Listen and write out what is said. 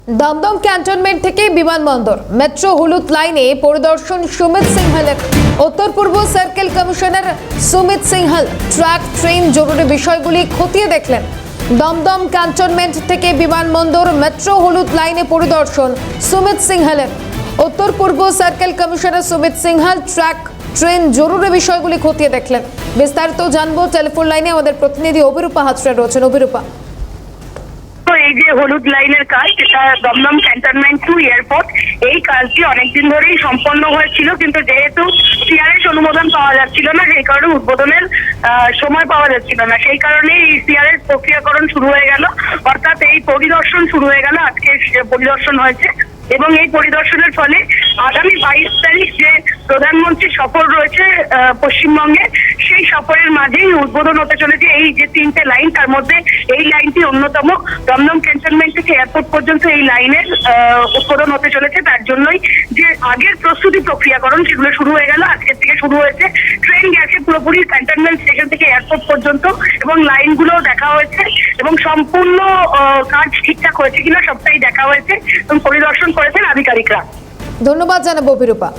Dumdum cantonment থেকে বিমানবন্দর metro হলুদ লাইনে পরিদর্শন সুমিত সিংহালের। উত্তর পূর্ব circle commissioner Sumit Singhal track train জরুরি বিষয়গুলি খতিয়ে দেখলেন। দমদম ক্যান্টনমেন্ট থেকে বিমানবন্দর মেট্রো হলুদ লাইনে পরিদর্শন সুমিত সিংহালের। উত্তর পূর্ব circle commissioner Sumit Singhal track train জরুরি বিষয়গুলি খতিয়ে দেখলেন। বিস্তারিত জানবো টেলিফোন লাইনে আমাদের প্রতিনিধি অভিরূপা হাজরা রয়েছেন। অভিরূপা, এই যে হলুদ লাইনের কাজ, এটা দমদম ক্যান্টনমেন্ট টু এয়ারপোর্ট, এই কাজটি অনেকদিন ধরেই সম্পন্ন হয়েছিল, কিন্তু যেহেতু সিআরএস অনুমোদন পাওয়া যাচ্ছিল না, সেই কারণে উদ্বোধনের সময় পাওয়া যাচ্ছিল না, সেই কারণে এই সিআরএস প্রক্রিয়াকরণ শুরু হয়ে গেল, অর্থাৎ এই পরিদর্শন শুরু হয়ে গেল। আজকে পরিদর্শন হয়েছে এবং এই পরিদর্শনের ফলে আগামী 22 তারিখ যে প্রধানমন্ত্রী সফর রয়েছে পশ্চিমবঙ্গে, সেই সফরের মাঝেই উদ্বোধন হতে চলেছে এই যে 3টে লাইন, তার মধ্যে এই লাইনটি অন্যতম। দমদম ক্যান্টনমেন্ট থেকে এয়ারপোর্ট পর্যন্ত এই লাইনের উদ্বোধন হতে চলেছে। তার জন্যই যে আগের প্রস্তুতি প্রক্রিয়াকরণ সেগুলো শুরু হয়ে গেল, আজকের থেকে শুরু হয়েছে। ট্রেন গেছে পুরোপুরি ক্যান্টনমেন্ট স্টেশন থেকে এয়ারপোর্ট পর্যন্ত এবং লাইনগুলো দেখা হয়েছে এবং সম্পূর্ণ কাজ ঠিকঠাক হয়েছে কিনা সবটাই দেখা হয়েছে এবং পরিদর্শন করেছেন আধিকারিকরা। ধন্যবাদ জানাবো অভিরূপা।